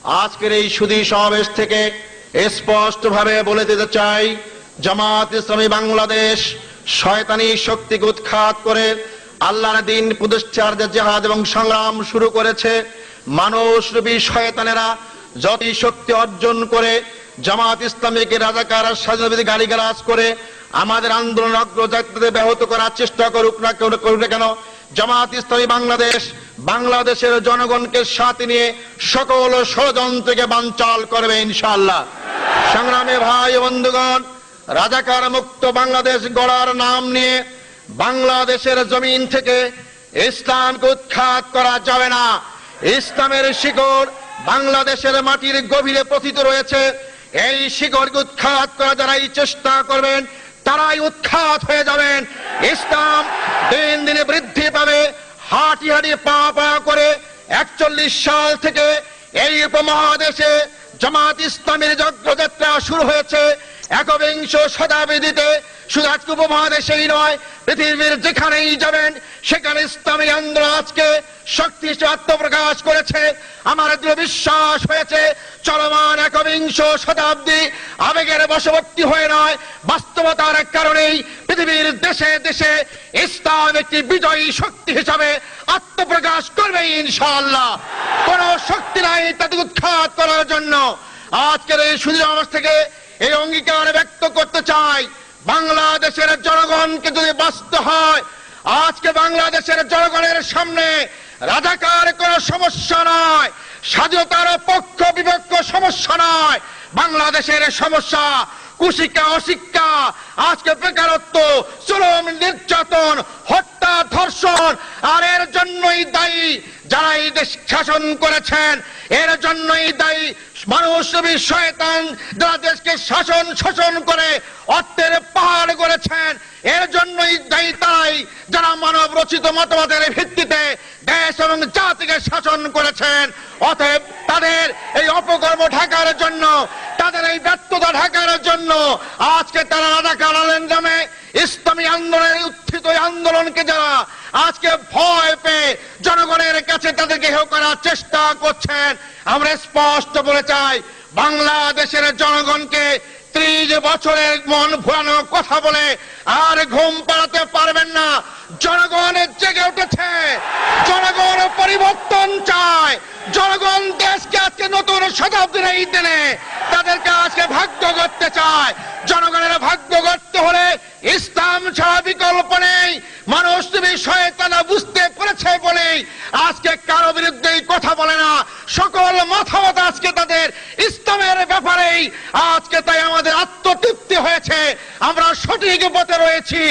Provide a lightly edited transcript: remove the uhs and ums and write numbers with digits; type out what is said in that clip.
আজকের এই সুধী সমাবেশ থেকে স্পষ্টভাবে বলে দিতে চাই, জামাত ইসলামী বাংলাদেশ শয়তানি শক্তিকে উৎখাত করে আল্লাহর দ্বীন প্রতিষ্ঠার যে জিহাদ এবং সংগ্রাম শুরু করেছে, মানুষরূপী শয়তানেরা যত শক্তি অর্জন করে জামাত ইসলামীকে রাজাকার স্বাধীনতাবিরোধী গালিগালাজ করে আমাদের আন্দোলন অগ্রযাত্রাতে ব্যাহত করার চেষ্টা করুক না কেন, জামাত ইসলামী বাংলাদেশ বাংলাদেশের জনগণকে সাথে নিয়ে সকল ষড়যন্ত্রকে বানচাল করবে ইনশাআল্লাহ। সংগ্রামী ভাই বন্ধুগণ, রাজাকার মুক্ত বাংলাদেশ গড়ার নাম নিয়ে বাংলাদেশের জমিন থেকে ইসলামকে উৎখাত করা যাবে না। ইসলামের শিকড় বাংলাদেশের মাটির গভীরে পতিত রয়েছে। এই শিকড়কে উৎখাত করা যারাই চেষ্টা করবেন তারাই উৎখাত হয়ে যাবেন। ইসলাম দিন দিনে বৃদ্ধি পাবে। হাঁটি হাঁটি পা পা করে 41 সাল থেকে এই উপমহাদেশে জামাত ইসলামের যজ্ঞযাত্রা শুরু হয়েছে। একবিংশ শতাব্দীতে শুধু আজকে উপমহাদেশেই নয়, পৃথিবীর যেখানেই যাবেন সেখানে ইসলামী আন্দোলন আজকে শক্তিশালী আত্মপ্রকাশ করেছে। আমার দৃঢ় বিশ্বাস হয়েছে চলমান একবিংশ শতাব্দী আবেগের বশবর্তী হয়ে নয়, বাস্তবতার কারণেই পৃথিবীর দেশে দেশে ইসলাম একটি বিজয়ী শক্তি হিসাবে আত্মপ্রকাশ করবে ইনশাআল্লাহ। কোন শক্তি নাই তাদের উৎখাত করার জন্য। আজকের এই সুদীর্ঘ থেকে এই অঙ্গীকার ব্যক্ত করতে চাই, বাংলাদেশের জনগণকে যদি বাঁচতে হয়, আজকে বাংলাদেশের জনগণের সামনে রাজাকার কোন সমস্যা নয়, স্বাধীনতার পক্ষ বিপক্ষ সমস্যা নয়। বাংলাদেশের সমস্যা কুশিক্ষা, অশিক্ষা, আজকে বেকারত্ব, জুলুম, নির্যাতন, হত্যা, ধর্ষণ। আর এর জন্যই দায়ী যারা এই দেশ শাসন করেছেন, এর জন্যই দায়ী মানুষরূপী শয়তান যারা দেশকে শোষণ করে অর্থের পাহাড় করেছেন। এর জন্যই দায়ী তাই যারা মানব রচিত মতবাদের ভিত্তিতে দেশ এবং জাতিকে শাসন করেছেন। অতএব তাদের এই অপকর্ম ঢাকার জন্য, তাদের এই ব্যর্থতা ঢাকার জন্য আজকে তারা রাজাকার নামে ইসলামী আন্দোলনের উত্থিত আন্দোলনকে যারা আজকে ভয় পেয়ে জনগণের কাছে তাদেরকে হেয় করার চেষ্টা করছেন, আমরা স্পষ্ট বলে চাই বাংলাদেশের জনগণকে 30 বছরের মন ভুলানো কথা বলে আর ঘুম পাড়াতে পারবেন না। জনগণ জেগে উঠেছে, জনগণ পরিবর্তন চায়, জনগণ দেশকে আজকে নতুন শতাব্দীর এই দিনে তাদেরকে আজকে ভাগ্য করতে চায়। জনগণের ভাগ্য করতে হলে ইসলাম ছাড়া বিকল্প নেই। মানুষ তুমি শয়তানা বুঝতে পেরেছে বলেই আজকে কারো বিরুদ্ধে কথা বলে না, সকল মতামত আজকে তাদের ইসলামের ব্যাপারেই আজকে। তাই আমাদের আত্মতৃপ্তি হয়েছে, আমরা সঠিক পথে রয়েছি।